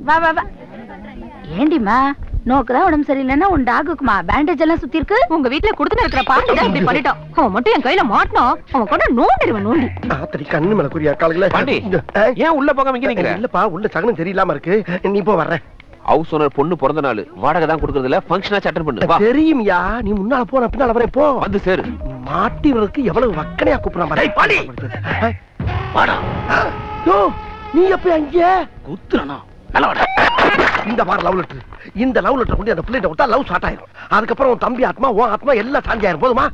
வா வா வா. ஏண்டிமா நோக்குதான் உடம்பு சரியில்லைன்னா உன் டாகுக்குமா பேண்டேஜ் எல்லாம் சுத்தி இருக்கு. உங்க வீட்டுல குடுத்து இருக்கிற பாண்டி தான் இப்படி பண்ணிட்டோம். அவன் மட்டும் என் கையில மாட்டணும். அவன் கூட நோண்டிடுவன் நோண்டி. ஆத்தடி கண்ணு மேல குறியா காலையில பாண்டி ஏன் உள்ள போகாம இங்க நிக்கிற? இல்லப்பா உள்ள சகனம் சரியில்லாம இருக்கு. நீ போ வர்றேன். ஹவுஸ் ஓனர் பொண்ணு பிறந்த நாள் வாடகை தான் கொடுக்கறது இல்ல ஃபங்க்ஷனா அட்டெண்ட் பண்ணு. வா. தெரியும்யா நீ முன்னால போ நான் பின்னால வரேன். போ வந்து சேரு. மாட்டிவருக்கு எவ்வளவு வக்கனையா கூப்பிடுறான் பாரு. பாடி வாடா. யோ நீ எப்ப அங்க குத்துறனா? நல்ல வாடா. இந்த வார லவ் லெட்டர். இந்த லவ் லெட்டர் கொண்டு அந்த பிள்ளைட்ட விட்டா லவ் ஸ்டார்ட் ஆயிடும். அதுக்கப்புறம் உன் தம்பி ஆத்மா உன் ஆத்மா எல்லாம் சாஞ்சி ஆயிரும். போதுமா?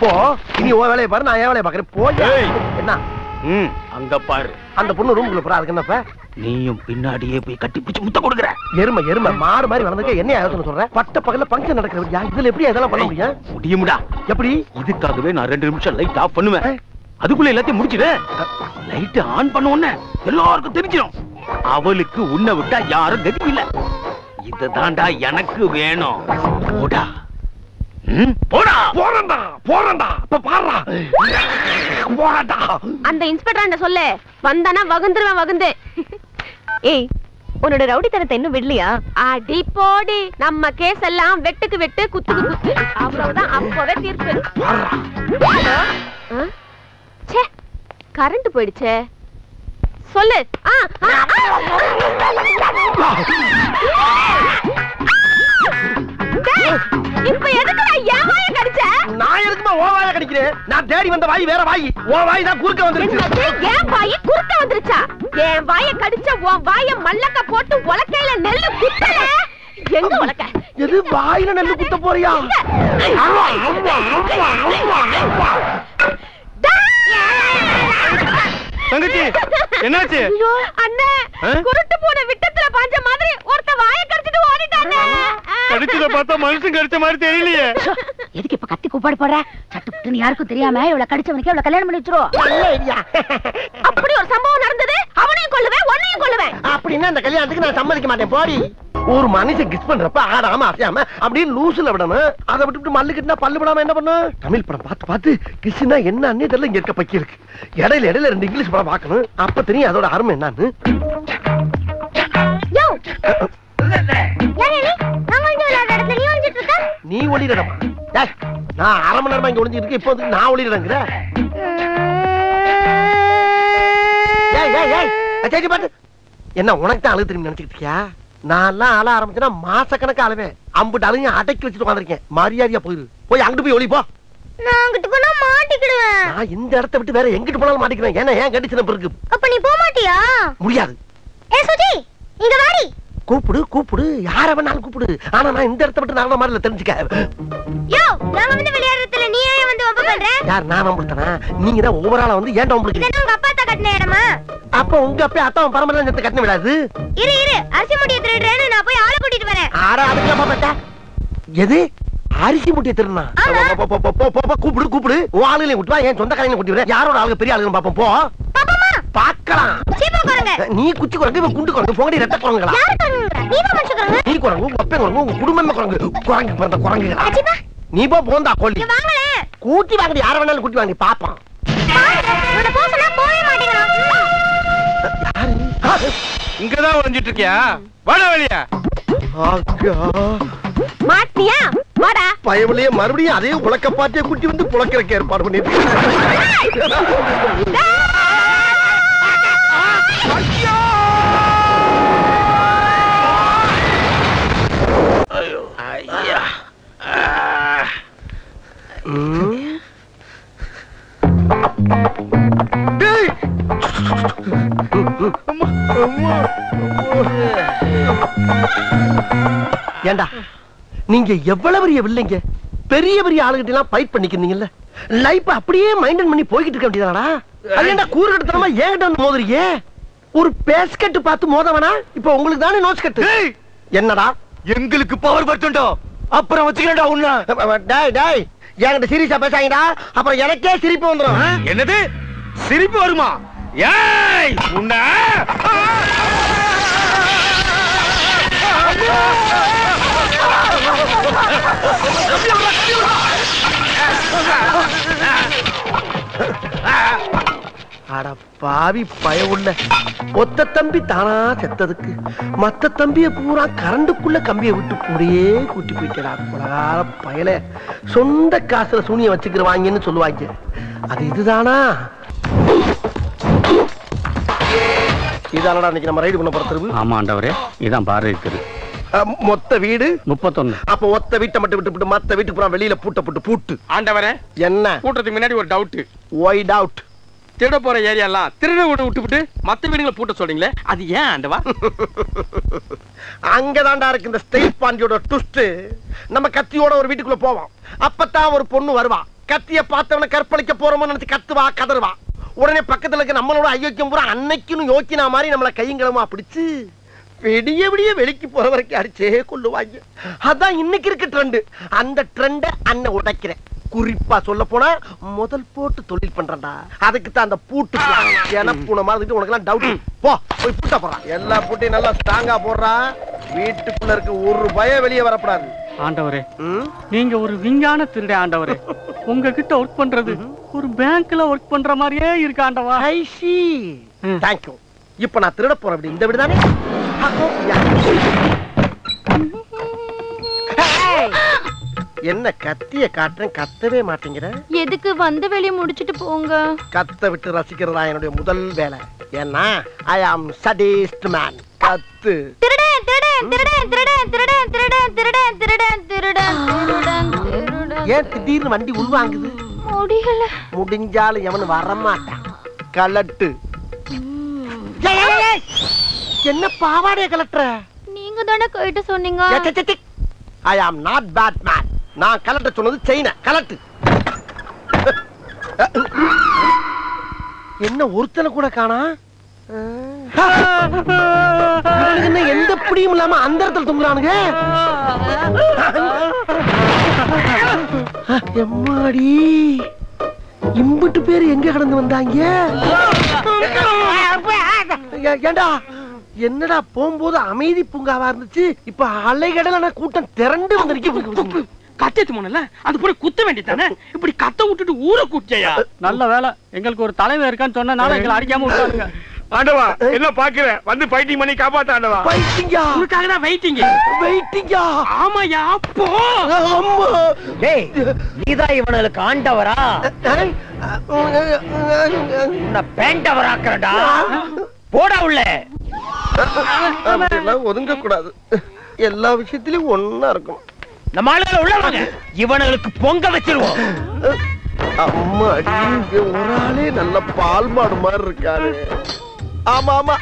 போ இனி உன் வேலையை பாரு நான் என் வேலையை பாக்குறேன். போய் என்ன அங்க பாரு. அந்த பொண்ணு ரூமுக்குள்ள போறா. அதுக்கு என்னப்ப நீயும் பின்னாடியே போய் கட்டி பிடிச்சு முத்த கொடுக்குற. எருமை எருமை மாடு மாதிரி வளர்ந்துக்க என்ன யோசனை சொல்ற? பட்ட பகல்ல பங்கன் நடக்கிற இதுல எப்படி அதெல்லாம் பண்ண முடியும்? முடியும்டா. எப்படி? இதுக்காகவே நான் 2 நிமிஷம் லைட் ஆஃப் பண்ணுவேன். அதுக்குள்ள எல்லாத்தையும் முடிச்சிடு. லைட் ஆன் பண்ண உடனே எல்லாருக்கும் தெரிஞ்சிடும். அவளுக்கு உன்னை விட்டா யாரும் கதி இல்ல. இதுதான்டா எனக்கு வேணும். போடா போடா. போறண்டா போறண்டா. அப்ப பாறா போடா. அந்த இன்ஸ்பெக்டர் சொல்ல வந்தானா வகுந்துருவேன் வகுந்து. ஏய் உன்னோட ரவுடித்தனத்தை இன்னும் விடலையா? அடி போடி. நம்ம கேஸ் எல்லாம் வெட்டுக்கு வெட்டு குத்துக்கு குத்து. அவ்வளவுதான் அப்பவே தீர்ப்பு. ச்சே கரண்ட் போயிடுச்சே. சொல்லு. இப்ப எதுக்கு என் வாயை கடிச்ச? நான் எதுக்குமா ஓ வாயை கடிக்கிறேன்? நான் தேடி வந்த வாய் வேற வாய். ஓ வாய் தான் குறுக்க வந்துருச்சு. என் வாய் குறுக்க வந்துருச்சா? என் வாயை கடிச்ச உன் வாயை மல்லக்க போட்டு உலக்கையில நெல்லு குத்தல. எங்க உலக்க? எது வாயில நெல்லு குத்த போறியா? தங்கச்சி என்னாச்சு? அண்ணே குருட்டு போன விட்டத்துல பாஞ்ச மாதிரி ஒருத்த வாயை கடிச்சிட்டு ஓடிட்டானே. கடிச்சத பார்த்தா மனுஷன் கடிச்ச மாதிரி தெரியலையே. எதுக்கு இப்ப கத்தி கூப்பாடு போடுற? சட்டுப்புட்டுன்னு யாருக்கும் தெரியாம இவள கடிச்சவனுக்கு இவள கல்யாணம் பண்ணி வச்சிருவோம். அப்படி ஒரு சம்பவம் நடந்தது. அவனையும் கொல்லுவேன் உன்னையும் கொல்லுவேன். அப்படின்னா அந்த கல்யாணத்துக்கு நான் சம்மதிக்க மாட்டேன். போடி. ஒரு மனுஷன் கிஸ் பண்றப்ப ஆடாம அசையாம அப்படியே லூசுல விடணும். அதை விட்டுட்டு மல்லு கிட்டா பல்லு விடாம என்ன பண்ணும்? தமிழ் படம் பார்த்து பார்த்து கிஸ்னா என்னன்னு தெரியல. இங்க இருக்க பக்கி இருக்கு. இடையில இடையில 2 இங்கிலீஷ் படம் பார்க்கணும். அப்ப தெரியும் அதோட அருமை என்னன்னு. நீ ஒளிரடமா? நான் அரை மணி நேரமா இங்க ஒளிஞ்சிட்டு இருக்கேன். இப்போ வந்து நான் ஒளிரடங்கிற. என்ன உனக்கு தான் அழுகு தெரியும் நினைச்சிட்டு இருக்கியா? நான் எல்லாம் அழ ஆரம்பிச்சேன்னா மாச கணக்கு அழுவேன். அம்புட்டு அழுங்க அடக்கி வச்சுட்டு உட்காந்துருக்கேன். மரியாதையா போயிரு. போய் அங்கிட்டு போய் ஒளி போ. நான் அங்கிட்டு போனா மாட்டிக்கிடுவேன். நான் இந்த இடத்தை விட்டு வேற எங்கிட்டு போனாலும் மாட்டிக்கிறேன். ஏன்னா ஏன் கடிச்சு இருக்கு. அப்ப நீ போக மாட்டியா? முடியாது. ஏ சுஜி இங்க வாடி. கூப்பிடு கூப்பிடு யார வேணாலும் கூப்பிடு. ஆனா நான் இந்த இடத்தை விட்டு நான் மாதிரி தெரிஞ்சுக்க. யோ நாம வந்து விளையாடுறதுல நீ ஏன் வந்து வம்பு பண்ற? யார் நான் வம்புறேனா? நீங்க தான் ஓவராலா வந்து ஏன்டா வம்புறீங்க? இது உங்க அப்பா தான் கட்டின இடமா? அப்ப உங்க அப்பா அத்தான் பரம்பரையில இந்த கட்டின விடாது. இரு இரு அரிசி முட்டியை திருடுறேன்னு நான் போய் ஆளை கூட்டிட்டு வரேன். ஆடா அதுக்கு பாப்பா. எது அரிசி முட்டியை திருடுனா? கூப்பிடு கூப்பிடு. உன் ஆளுங்களையும் கூட்டி வா. என் சொந்த கடையில கூட்டி வரேன். யாரோட ஆளுங்க பெரிய ஆளுங்க பாப்போம். போ பாக்கலாம். நீ குச்சி குரங்கு இவன் குண்டு குரங்கு. போங்கடி ரத்த குரங்குகளா? நீ குரங்கு உங்க அப்பா குரங்கு உங்க குடும்பமே குரங்கு. குரங்கு பிறந்த குரங்குகளா? நீ போ போந்தா கோழி. கூட்டி வாங்கடி. யார வேணாலும் கூட்டி வாங்கடி பாப்பான். இங்கதான் ஒளிஞ்சிட்டு இருக்கியா? வாடா வெளியா. மாட்டியா? வாடா. பயவலையே மறுபடியும் அதே உலக்க பாட்டியை குட்டி வந்து புலக்கிறக்க ஏற்பாடு பண்ணிட்டு. ஐயா ஏண்டா நீங்க எவ்வளவு பெரிய வில்லைங்க. பெரிய பெரிய ஆளுகிட்ட எல்லாம் ஃபைட் பண்ணிக்கிறீங்கல்ல. லைஃப் அப்படியே மைண்டன் பண்ணி போய்கிட்டு இருக்க வேண்டியதாடா. அது கூறு கட்டத்தனமா ஏகிட்ட வந்து மோதுறீங்க. ஒரு பேஸ்கட் பார்த்து மோதவனா? இப்ப உங்களுக்கு தானே நோஸ் கட்டு. என்னடா எங்களுக்கு பவர் பட்டுண்டோ அப்புறம் வச்சுக்கடா உன்ன. டேய் டேய் என்கிட்ட சீரியஸா பேசாங்கடா. அப்புறம் எனக்கே சிரிப்பு வந்துரும். என்னது சிரிப்பு வருமா? ஏய் உன்ன அட பாவி பயவுள்ள ஒத்த தம்பி தானா செத்ததுக்கு மத்த தம்பிய பூரா கரண்டுக்குள்ள கம்பியை விட்டு கூடயே கூட்டி போயிட்டா கொலகார பயல. சொந்த காசுல சூனிய வச்சுக்கிறவாங்கன்னு சொல்லுவாங்க. அது இதுதானா? இதானடா இன்னைக்கு நம்ம ரைடு பண்ண போற தெருவு. ஆமா ஆண்டவரே, இதான் பாரு இருக்குது. மொத்த வீடு 31. அப்ப ஒத்த வீட்டை மட்டும் விட்டு மத்த வீட்டுக்கு பூரா வெளியில பூட்டு. ஆண்டவரே, என்ன கூட்டத்துக்கு முன்னாடி ஒரு டவுட். Y doubt? திருட போற ஏரியாலாம் திருட விட்டு மத்த வீடுகளை பூட்ட சொல்றீங்களே, அது ஏன் ஆண்டவா? அங்கதான்டா இருக்கு இந்த ஸ்டேட் பாண்டியோட ட்விஸ்ட். நம்ம கத்தியோட ஒரு வீட்டுக்குள்ள போவோம். அப்பதான் ஒரு பொண்ணு வருவா. கத்திய பார்த்தவன கற்பழிக்க போறோமோ நினைச்சு கத்துவா, கதறுவா. உடனே பக்கத்துல இருக்க நம்மளோட ஐயோக்கியம் பூரா அன்னைக்குன்னு யோக்கினா மாதிரி நம்மள கையங்களமா பிடிச்சு விடிய விடிய வெளிக்கு போற வரைக்கும் அடிச்சே கொள்ளுவாங்க. அதான் இன்னைக்கு இருக்கு ட்ரெண்ட். அந்த ட்ரெண்ட அண்ணன் உடைக்கிறேன். குறிப்பா சொல்ல போனா முதல் போட்டு தொழில் பண்றா. அதுக்கு தான் அந்த பூட்டு பூனை மாதிரி உனக்கு எல்லாம் டவுட். போய் பூட்டா போறான். எல்லா பூட்டையும் நல்லா ஸ்ட்ராங்கா போடுறா. வீட்டுக்குள்ள இருக்க ஒரு பயம் வெளியே வரப்படாது. ஆண்டவரே, நீங்க ஒரு விஞ்ஞான திருட ஆண்டவரே. உங்ககிட்ட ஒர்க் பண்றது ஒரு பேங்க்ல ஒர்க் பண்ற மாதிரியே இருக்கு ஆண்டவா. ஐ சி. Thank you. இப்ப நான் திருட போறேன். அப்படி இந்த வீடு தானே? என்ன கத்திய காட்டுறேன், கத்தவே மாட்டேங்கிற. எதுக்கு வந்து வெளிய முடிச்சிட்டு போங்க. கத்த விட்டு ரசிக்கிறதா என்னுடைய முதல் வேலை. ஏன்னா ஐ ஆம் சடிஸ்ட் மேன். கத்து. திருடன் திருடன் திருடன் திருடன் திருடன் திருடன் திருடன் திருடன் திருடன் திருடன் திருடன். ஏன் திடீர்னு வண்டி உள்வாங்குது? முடியல. முடிஞ்சாலும் எவனு வரமாட்டான். கலட்டு. என்ன பாவாடைய கலட்டுற? நீங்க தானே கைட்டு சொன்னீங்க. ஐ ஆம் நாட் பேட் மேன். நான் கலட்ட சொன்னது செயின கலட்டு. என்ன ஒருத்தனை கூட காணா? என்ன எந்த பிடியும் இல்லாம அந்த இடத்துல தொங்குறானுங்க. எம்மாடி, இம்புட்டு பேரு எங்க கடந்து வந்தாங்க? ஏண்டா என்னடா போகும்போது அமைதி பூங்காவா இருந்துச்சு, இப்ப அலைகடல கூட்டம் திரண்டு வந்து கத்திட்டு போனல, அது போய் குத்த வேண்டியதானே. இப்படி கத்த விட்டுட்டு ஊரை கூட்டியா? நல்ல வேலை எங்களுக்கு ஒரு தலைவர் இருக்கான்னு சொன்னனால எங்களை அடிக்காம விட்டாருங்க. ஆண்டவா, என்ன பாக்குறேன், வந்து ஃபைட்டிங் பண்ணி காப்பாத்த ஆண்டவா. ஃபைட்டிங்கா? உனக்காக தான் வெயிட்டிங். வெயிட்டிங்கா? ஆமாயா. போ. அம்மா, டேய், நீதான் இவனுக்கு ஆண்டவரா? உன்னை பேண்டவர் ஆக்குறடா. போடா உள்ள. ஒதுங்க கூடாது. எல்லா விஷயத்திலயும் ஒன்னா இருக்கும். நம்ம ஆளுகளை உள்ள வாங்க, இவனுக்கு பொங்க வச்சிருவோம். அம்மா, நீங்க ஒரு ஆளே நல்ல பால் மாடு மாதிரி இருக்காரு. ஆமா ஆமா,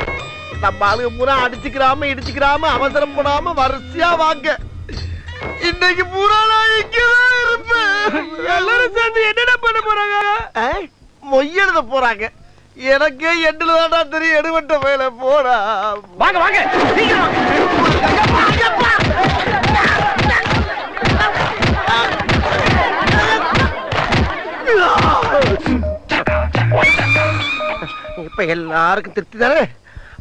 நம்ம ஆளுங்க பூரா அடிச்சுக்கிறாம இடிச்சுக்கிறாம அவசரப்படாம வரிசையா வாங்க. இன்னைக்கு பூரா நான் இங்கதான் இருப்பேன். எல்லாரும் சேர்ந்து என்னென்ன பண்ண போறாங்க? மொய்யெழுத போறாங்க. எனக்கு எட்டுல தாண்டா தெரியும். எடுவட்ட வேலை போடா. வாங்க வாங்க, சீக்கிரம் இப்ப எல்லாருக்கும் திருப்தி தானே?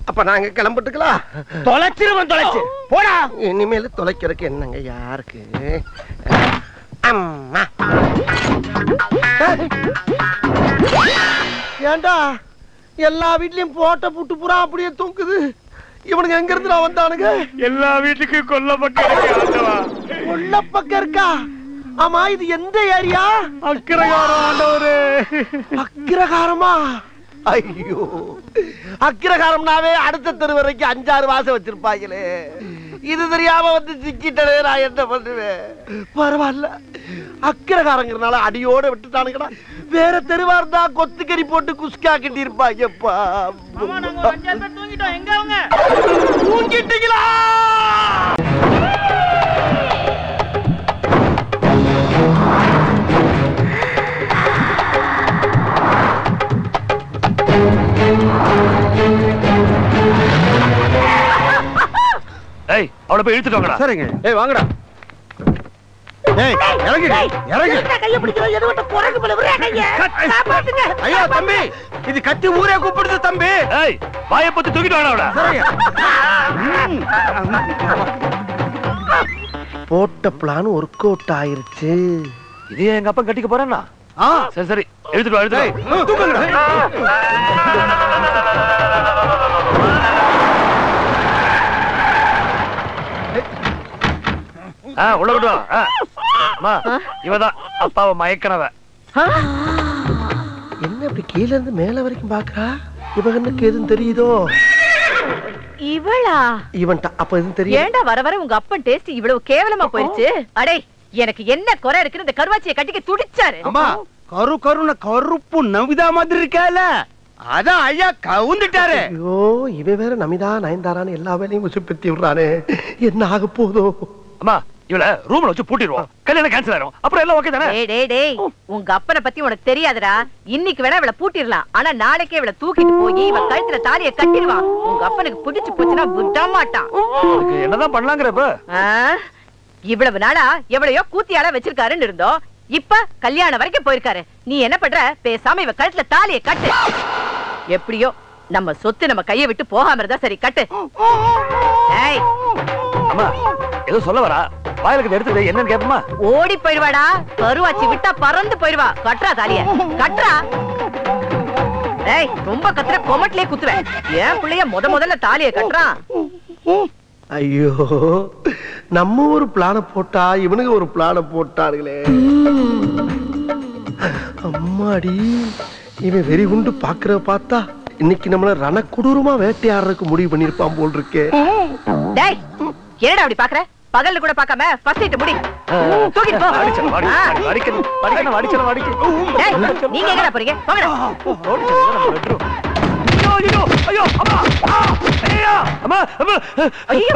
அப்ப நாங்க கிளம்பிட்டுக்கலாம். தொலைச்சிருவன், தொலைச்சு போடா. இனிமேல தொலைக்கிறதுக்கு என்னங்க யாருக்கு? அம்மா, ஏண்டா எல்லா வீட்லயும் போட்ட புட்டு புறா அப்படியே தூக்குது. இவனுக்கு எங்க இருந்து வந்தானுங்க? எல்லா வீட்டுக்கும் கொல்ல பக்கம் இருக்கு ஆண்டவா. கொல்ல பக்கம் இருக்கா? ஆமா, இது எந்த ஏரியா? அக்கிரகாரம் ஆண்டவரே. அக்கிரகாரமா? ஐயோ, அக்கிரகாரம்னாவே அடுத்த தெரு வரைக்கும் 5-6 வாசம் வச்சிருப்பாங்களே. இது தெரியாம வந்து சிக்கிட்டே நான் என்ன பண்ணுவேன்? பரவாயில்ல, அக்கிரகாரங்கிறனால அடியோட விட்டுட்டானுங்கடா. வேற தெருவா இருந்தா கொத்துக்கறி போட்டு குஸ்கா கட்டி இருப்பாங்கப்பா. தூங்கிட்டீங்களா? ஏய், அவளை போய் இழுத்துட்டு வாங்கடா. சரிங்க. ஏய் வாங்கடா. ஏய், இறங்கு இறங்கு. கைய பிடிக்கிற எதுவட்ட போறக்கு போல விரே கைய. காப்பாத்துங்க. ஐயோ தம்பி, இது கத்தி ஊரே கூப்பிடுது தம்பி. ஏய், வாயை பத்தி தூக்கிட்டு வாடா அவளை. சரிங்க. போட்ட பிளான் ஒர்க் அவுட் ஆயிருச்சு. இது எங்க அப்பா கட்டிக்க போறேன்னா சரி சரி எழுதிட்டு வா எழுதிட்டு உள்ள விடுவா. இவதான் அப்பாவை மயக்கனவ. என்ன இப்படி கீழ இருந்து மேல வரைக்கும் பாக்குறா? இவனுக்கு எதுவும் தெரியுதோ? இவளா? இவன்டா அப்ப எதுவும் தெரியும்? ஏண்டா வர வர உங்க அப்பன் டேஸ்ட் இவ்வளவு கேவலமா போயிடுச்சு? அடே எனக்கு என்ன குறை இருக்குன்னு இந்த கருவாச்சியை கட்டிக்க துடிச்சாரு. அம்மா கரு கருன கருப்பு நமிதா மாதிரி இருக்கால, அதான் ஐயா கவுந்துட்டாரு. ஐயோ இவன் வேற நமிதா நயன்தாரான்னு எல்லா வேலையும் உசுப்பத்தி விடுறானே, என்ன ஆக போதோ? அம்மா இவள ரூம்ல வச்சு பூட்டிடுவோம், கல்யாணம் கேன்சல் ஆயிரும், அப்புறம் எல்லாம் ஓகே தானே? டேய் உங்க அப்பனை பத்தி உனக்கு தெரியாதுடா. இன்னைக்கு வேணா இவளை பூட்டிடலாம், ஆனா நாளைக்கே இவளை தூக்கிட்டு போய் இவ கழுத்துல தாலிய கட்டிடுவான். உங்க அப்பனுக்கு பிடிச்சு போச்சுன்னா விட மாட்டான். என்னதான் பண்ணலாங்கிறப்ப இவ்வளவு நாளா எவ்வளையோ கூத்தியால வச்சிருக்காருன்னு இருந்தோம், இப்ப கல்யாணம் வரைக்கும் போயிருக்காரு. நீ என்ன பண்ற? பேசாம இவ கழுத்துல தாலிய கட்டு. எப்படியோ நம்ம சொத்து நம்ம கையை விட்டு போகாம இருந்தா சரி, கட்டு. அம்மா ஏதோ சொல்ல வரா, வாயிலுக்கு எடுத்து என்னன்னு கேப்பமா? ஓடி போயிடுவாடா, கருவாச்சி விட்டா பறந்து போயிடுவா. கட்டுறா தாலிய, கட்டுறா. ஏய் ரொம்ப கத்துற, கொமட்லயே குத்துவேன். ஏன் பிள்ளைய முதல்ல தாலிய கட்டுறான். ஐயோ நம்ம ஒரு பிளான போட்டா இவனுக்கு ஒரு பிளான போட்டார்களே. அம்மாடி இவன் வெறி குண்டு பாக்குற பார்த்தா இன்னைக்கு நம்மள ரணக்குடூரமா வேட்டையாடுறதுக்கு முடிவு பண்ணிருப்பான் போல் இருக்கே. டேய் என்னடா அப்படி பாக்குற? பகல்ல கூட பார்க்காம ஃபர்ஸ்ட் நைட் முடி தூக்கிட்டு போ. டேய் நீங்க எங்கடா போறீங்க? போங்கடா. ஐயோ அம்மா ஐயோ அம்மா ஐயோ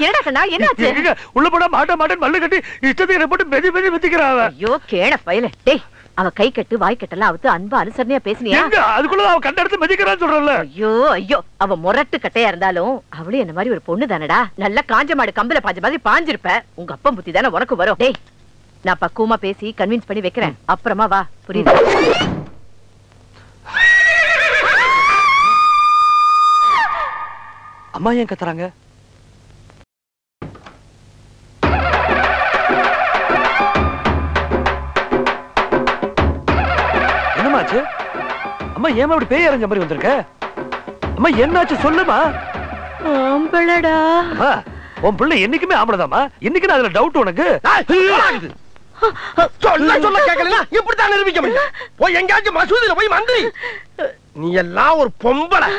என்னடா கண்ணா என்னாச்சு? உள்ள போட மாட்டேன் மல்லு கட்டி இஷ்டத்துக்கு போட்டு பெதி வெத்திக்கிறாங்க. ஐயோ கேட பயலே. டேய் அவ கை கட்டு வாய் கட்டலாம் அவுத்து அன்பா அனுசரணையா பேசினியா? அதுக்குள்ள அவ கண்ட எடுத்து மெதிக்கிறான்னு சொல்றல. ஐயோ அவ முரட்டு கட்டையா இருந்தாலும் அவளே என்ன மாதிரி ஒரு பொண்ணு தானடா. நல்ல காஞ்ச மாடு கம்பல பாஞ்ச மாதிரி பாஞ்சிருப்ப. உங்க அப்பன் புத்தி தானே உனக்கு வரும். டேய் நான் பக்குவமா பேசி கன்வின்ஸ் பண்ணி வைக்கிறேன், அப்புறமா வா. புரியுது? அம்மா ஏன் கத்துறாங்க? என்னமாச்சு? அம்மா ஏமா இப்படி பேய் அரைஞ்ச மாதிரி வந்திருக்க? அம்மா என்னாச்சு சொல்லுமா? ஆம்பளடா. உன் பிள்ளை என்னைக்குமே ஆம்பளதாமா, இன்னைக்கு அதுல டவுட் உனக்கு? சொல்ல கேட்கல இப்படித்தான் நிரூபிக்க முடியும். போய் எங்கேயாச்சும் மசூதியில போய் மந்திரி. நீ எல்லாம் ஒரு பொம்பளை.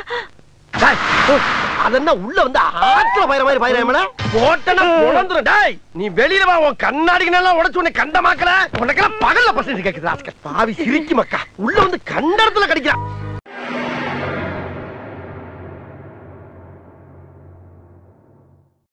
அதென்ன உள்ள வந்து ஆத்துல பயிர மாதிரி பயிர போட்டனா உடந்துரும். டேய் நீ வெளியில வா, உன் கண்ணாடிக்கு நல்லா உடைச்சு உன்னை கண்டமாக்கல. உனக்கெல்லாம் பகல்ல பசங்க கேக்குது. பாவி சிரிக்கு மக்கா, உள்ள வந்து கண்ட இடத்துல கடிக்கிறான்.